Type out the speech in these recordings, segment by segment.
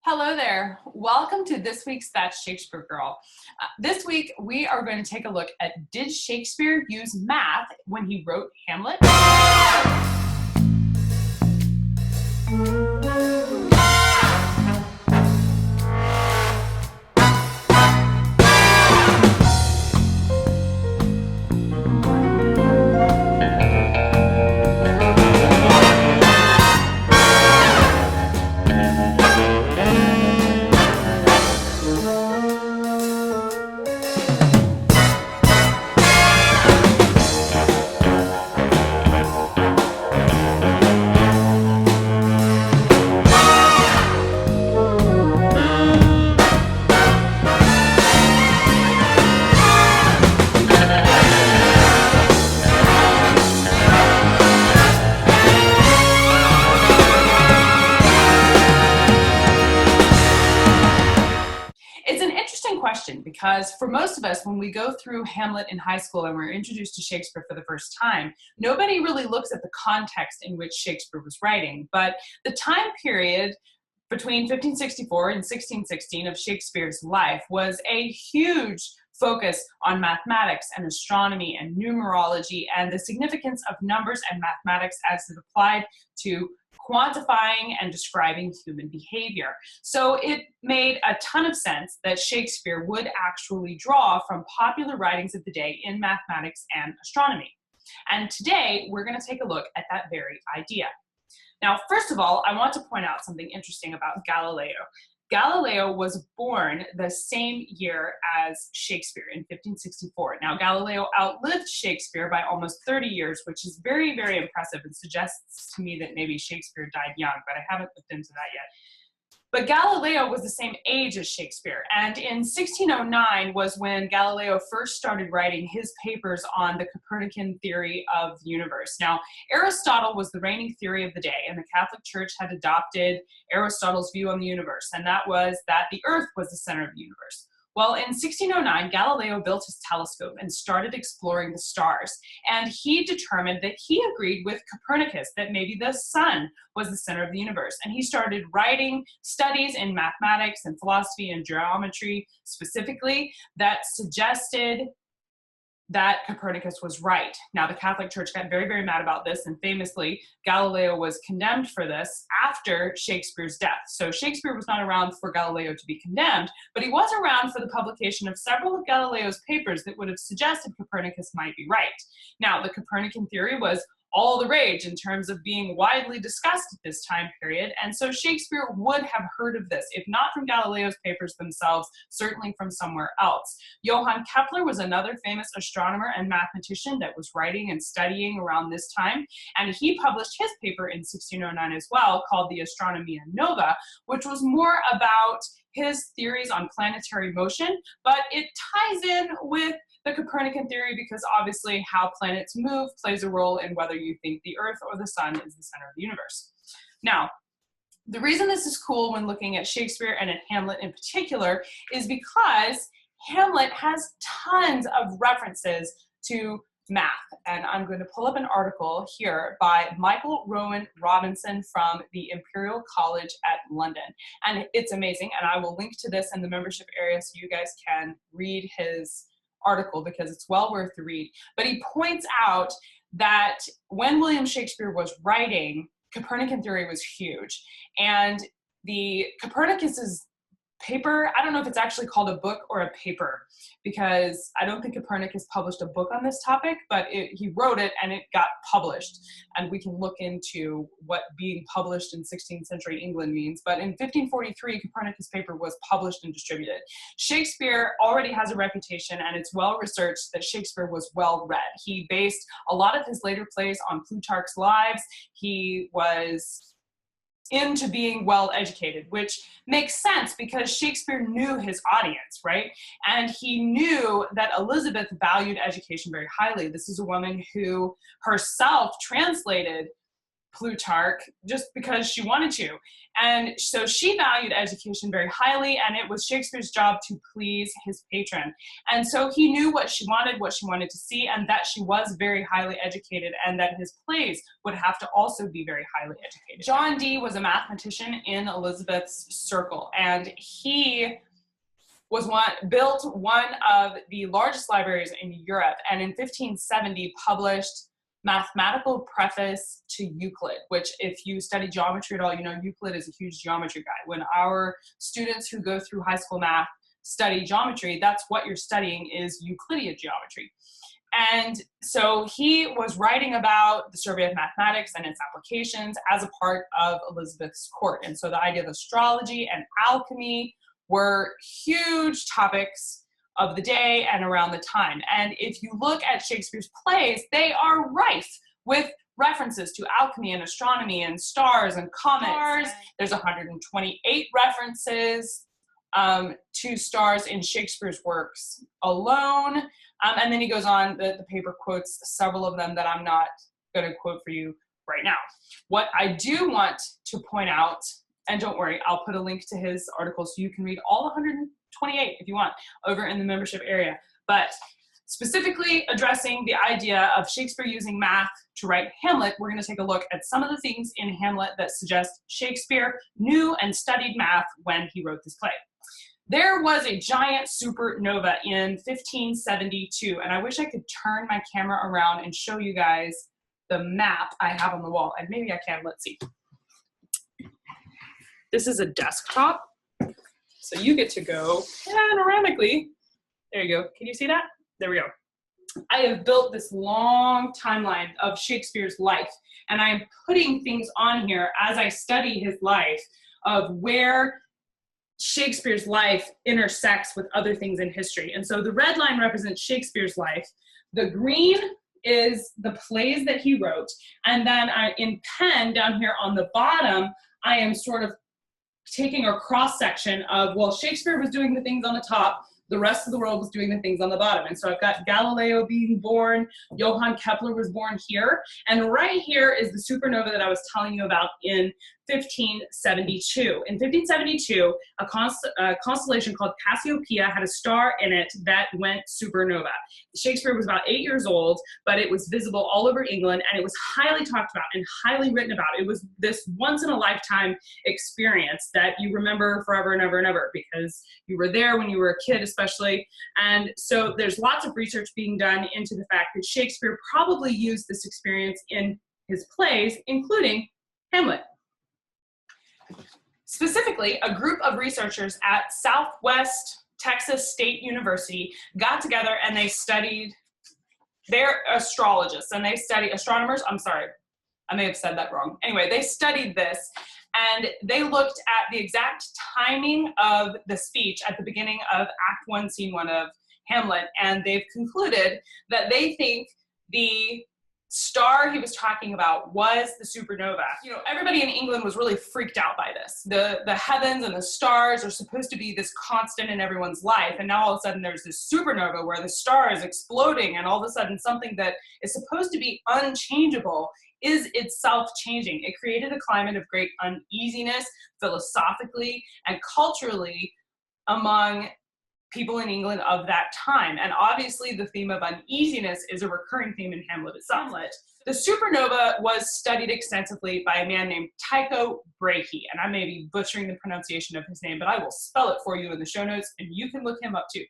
Hello there. Welcome to this week's That's Shakespeare Girl. This week we are going to take a look at, did Shakespeare use math when he wrote Hamlet? Question, because for most of us, when we go through Hamlet in high school and we're introduced to Shakespeare for the first time, nobody really looks at the context in which Shakespeare was writing. But the time period between 1564 and 1616 of Shakespeare's life was a huge focus on mathematics and astronomy and numerology and the significance of numbers and mathematics as it applied to quantifying and describing human behavior. So it made a ton of sense that Shakespeare would actually draw from popular writings of the day in mathematics and astronomy. And today we're going to take a look at that very idea. Now, first of all, I want to point out something interesting about Galileo. Galileo was born the same year as Shakespeare in 1564. Now, Galileo outlived Shakespeare by almost 30 years, which is very, very impressive and suggests to me that maybe Shakespeare died young, but I haven't looked into that yet. But Galileo was the same age as Shakespeare, and in 1609 was when Galileo first started writing his papers on the Copernican theory of the universe. Now, Aristotle was the reigning theory of the day, and the Catholic Church had adopted Aristotle's view on the universe, and that was that the Earth was the center of the universe. Well, in 1609, Galileo built his telescope and started exploring the stars. And he determined that he agreed with Copernicus that maybe the sun was the center of the universe. And he started writing studies in mathematics and philosophy and geometry specifically that suggested that Copernicus was right. Now, the Catholic Church got very, very mad about this, and famously, Galileo was condemned for this after Shakespeare's death. So Shakespeare was not around for Galileo to be condemned, but he was around for the publication of several of Galileo's papers that would have suggested Copernicus might be right. Now, the Copernican theory was all the rage in terms of being widely discussed at this time period, and so Shakespeare would have heard of this, if not from Galileo's papers themselves, certainly from somewhere else. Johann Kepler was another famous astronomer and mathematician that was writing and studying around this time, and he published his paper in 1609 as well, called the Astronomia Nova, which was more about his theories on planetary motion, but it ties in with the Copernican theory because obviously how planets move plays a role in whether you think the Earth or the sun is the center of the universe. Now, the reason this is cool when looking at Shakespeare and at Hamlet in particular is because Hamlet has tons of references to math. And I'm going to pull up an article here by Michael Rowan Robinson from the Imperial College at London. And it's amazing. And I will link to this in the membership area so you guys can read his article because it's well worth the read. But he points out that when William Shakespeare was writing, Copernican theory was huge. And the Copernicus's paper, I don't know if it's actually called a book or a paper, because I don't think Copernicus published a book on this topic, but he wrote it and it got published. And we can look into what being published in 16th century England means. But in 1543, Copernicus' paper was published and distributed. Shakespeare already has a reputation, and it's well researched that Shakespeare was well read. He based a lot of his later plays on Plutarch's Lives. He was into being well educated, which makes sense because Shakespeare knew his audience, right? And he knew that Elizabeth valued education very highly. This is a woman who herself translated Plutarch just because she wanted to. And so she valued education very highly, and it was Shakespeare's job to please his patron. And so he knew what she wanted to see, and that she was very highly educated, and that his plays would have to also be very highly educated. John Dee was a mathematician in Elizabeth's circle, and he built one of the largest libraries in Europe, and in 1570 published Mathematical Preface to Euclid, which if you study geometry at all, you know Euclid is a huge geometry guy. When our students who go through high school math study geometry, that's what you're studying is Euclidean geometry. And so he was writing about the survey of mathematics and its applications as a part of Elizabeth's court. And so the idea of astrology and alchemy were huge topics of the day and around the time. And if you look at Shakespeare's plays, they are rife with references to alchemy and astronomy and stars and comets. There's 128 references to stars in Shakespeare's works alone. And then he goes on, the paper quotes several of them that I'm not going to quote for you right now. What I do want to point out, and don't worry, I'll put a link to his article so you can read all 128 if you want over in the membership area. But specifically addressing the idea of Shakespeare using math to write Hamlet, we're going to take a look at some of the things in Hamlet that suggest Shakespeare knew and studied math when he wrote this play. There was a giant supernova in 1572, and I wish I could turn my camera around and show you guys the map I have on the wall, and maybe I can, let's see. This is a desktop, so you get to go panoramically. There you go. Can you see that? There we go. I have built this long timeline of Shakespeare's life, and I am putting things on here as I study his life of where Shakespeare's life intersects with other things in history. And so the red line represents Shakespeare's life. The green is the plays that he wrote. And then in pen down here on the bottom, I am sort of taking a cross section of, well, Shakespeare was doing the things on the top, the rest of the world was doing the things on the bottom. And so I've got Galileo being born, Johann Kepler was born here, and right here is the supernova that I was telling you about in 1572. In 1572, a constellation called Cassiopeia had a star in it that went supernova. Shakespeare was about 8 years old, but it was visible all over England, and it was highly talked about and highly written about. It was this once-in-a-lifetime experience that you remember forever and ever and ever because you were there when you were a kid especially. And so there's lots of research being done into the fact that Shakespeare probably used this experience in his plays, including Hamlet. Specifically, a group of researchers at Southwest Texas State University got together and they studied, they're astrologists and they study astronomers, I'm sorry, I may have said that wrong. Anyway, they studied this and they looked at the exact timing of the speech at the beginning of Act 1, Scene 1 of Hamlet, and they've concluded that they think the star he was talking about was the supernova. You know, everybody in England was really freaked out by this. The heavens and the stars are supposed to be this constant in everyone's life, and now all of a sudden there's this supernova where the star is exploding, and all of a sudden something that is supposed to be unchangeable is itself changing. It created a climate of great uneasiness philosophically and culturally among people in England of that time. And obviously the theme of uneasiness is a recurring theme in Hamlet itself. The supernova was studied extensively by a man named Tycho Brahe, and I may be butchering the pronunciation of his name, but I will spell it for you in the show notes and you can look him up too.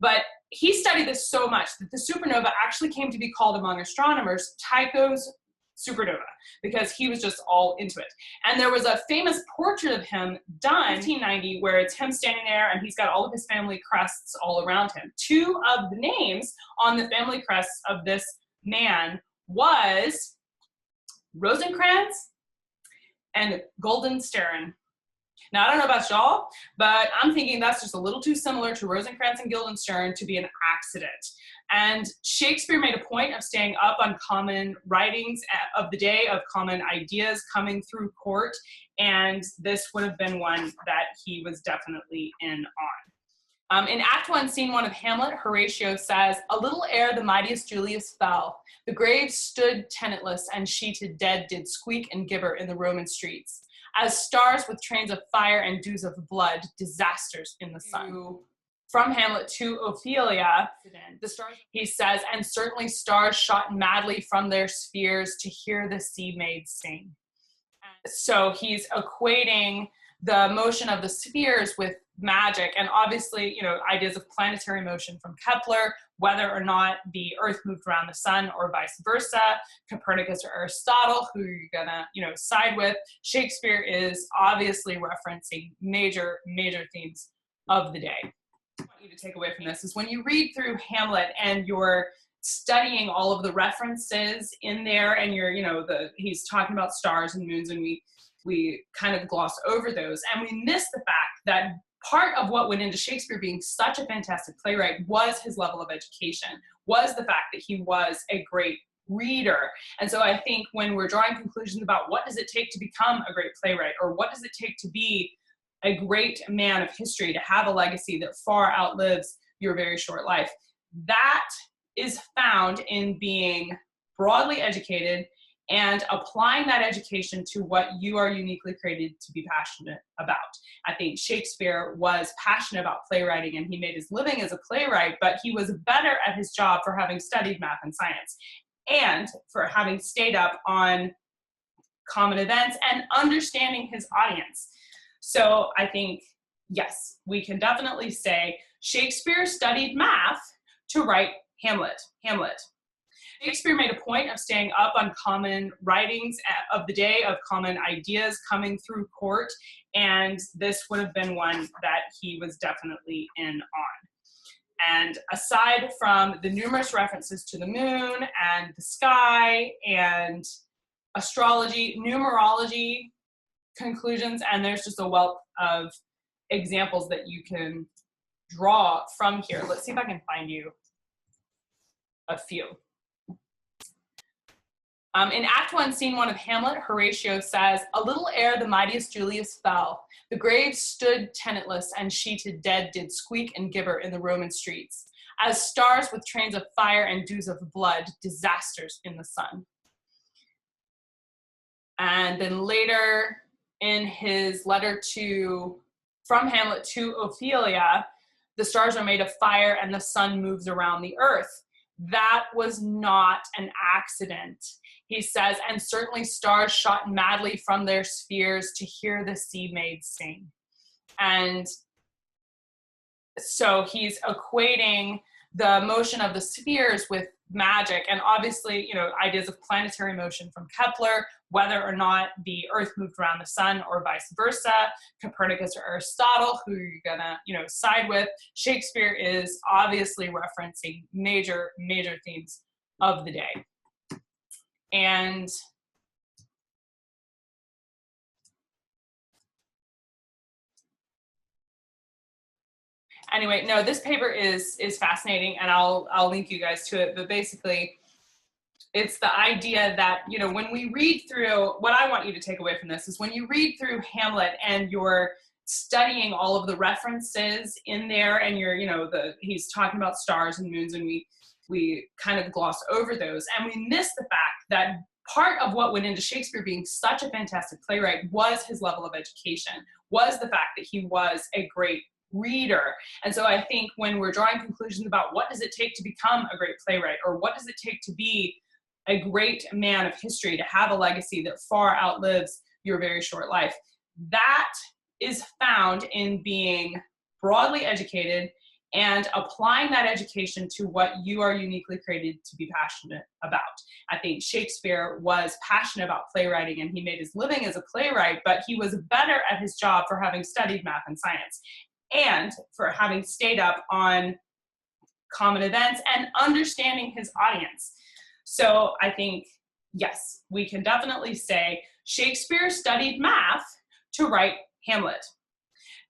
But he studied this so much that the supernova actually came to be called among astronomers Tycho's supernova, because he was just all into it. And there was a famous portrait of him done in 1590 where it's him standing there and he's got all of his family crests all around him. Two of the names on the family crests of this man was Rosencrantz and Guildenstern. Now, I don't know about y'all, but I'm thinking that's just a little too similar to Rosencrantz and Guildenstern to be an accident. And Shakespeare made a point of staying up on common writings of the day, of common ideas coming through court, and this would have been one that he was definitely in on. In Act 1, Scene 1 of Hamlet, Horatio says, "A little ere the mightiest Julius fell, the graves stood tenantless, and sheeted dead did squeak and gibber in the Roman streets. As stars with trains of fire and dews of blood, disasters in the sun." From Hamlet to Ophelia, he says, "And certainly stars shot madly from their spheres to hear the sea maids sing." So he's equating the motion of the spheres with magic, and obviously, ideas of planetary motion from Kepler, whether or not the Earth moved around the sun or vice versa, Copernicus or Aristotle, who you're gonna, side with. Shakespeare is obviously referencing major themes of the day. What I want you to take away from this is when you read through Hamlet and you're studying all of the references in there, and he's talking about stars and moons, and we kind of gloss over those, and we miss the fact that part of what went into Shakespeare being such a fantastic playwright was his level of education, was the fact that he was a great reader. And so I think when we're drawing conclusions about what does it take to become a great playwright, or what does it take to be a great man of history, to have a legacy that far outlives your very short life, that is found in being broadly educated and applying that education to what you are uniquely created to be passionate about. I think Shakespeare was passionate about playwriting, and he made his living as a playwright, but he was better at his job for having studied math and science, and for having stayed up on common events and understanding his audience. So I think, yes, we can definitely say Shakespeare studied math to write Hamlet. Shakespeare made a point of staying up on common writings of the day, of common ideas coming through court, and this would have been one that he was definitely in on. And aside from the numerous references to the moon and the sky and astrology, numerology, conclusions, and there's just a wealth of examples that you can draw from here. Let's see if I can find you a few. In Act 1, Scene 1 of Hamlet, Horatio says, "A little ere the mightiest Julius fell, the graves stood tenantless, and sheeted dead did squeak and gibber in the Roman streets. As stars with trains of fire and dews of blood, disasters in the sun." And then later in his letter from Hamlet to Ophelia, "The stars are made of fire and the sun moves around the earth." That was not an accident. He says, "And certainly stars shot madly from their spheres to hear the sea maids sing." And so he's equating the motion of the spheres with magic, and obviously, ideas of planetary motion from Kepler, whether or not the Earth moved around the sun or vice versa, Copernicus or Aristotle, who you're gonna, side with. Shakespeare is obviously referencing major themes of the day. And anyway, no, this paper is fascinating, and I'll link you guys to it. But basically, it's the idea that, when we read through, what I want you to take away from this is when you read through Hamlet and you're studying all of the references in there, and he's talking about stars and moons, and we kind of gloss over those, and we miss the fact that part of what went into Shakespeare being such a fantastic playwright was his level of education, was the fact that he was a great reader. And so I think when we're drawing conclusions about what does it take to become a great playwright, or what does it take to be a great man of history, to have a legacy that far outlives your very short life, that is found in being broadly educated and applying that education to what you are uniquely created to be passionate about. I think Shakespeare was passionate about playwriting, and he made his living as a playwright, but he was better at his job for having studied math and science, and for having stayed up on common events and understanding his audience. So I think, yes, we can definitely say Shakespeare studied math to write Hamlet.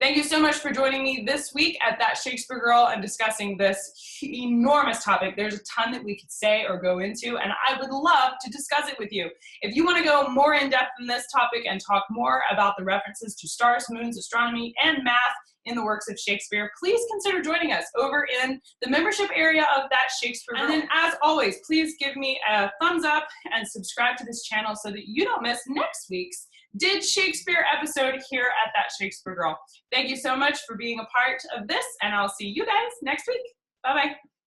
Thank you so much for joining me this week at That Shakespeare Girl and discussing this enormous topic. There's a ton that we could say or go into, and I would love to discuss it with you. If you want to go more in depth in this topic and talk more about the references to stars, moons, astronomy, and math in the works of Shakespeare, please consider joining us over in the membership area of that Shakespeare Girl. And then, as always, please give me a thumbs up and subscribe to this channel so that you don't miss next week's Did Shakespeare episode here at That Shakespeare Girl. Thank you so much for being a part of this, and I'll see you guys next week. Bye-bye.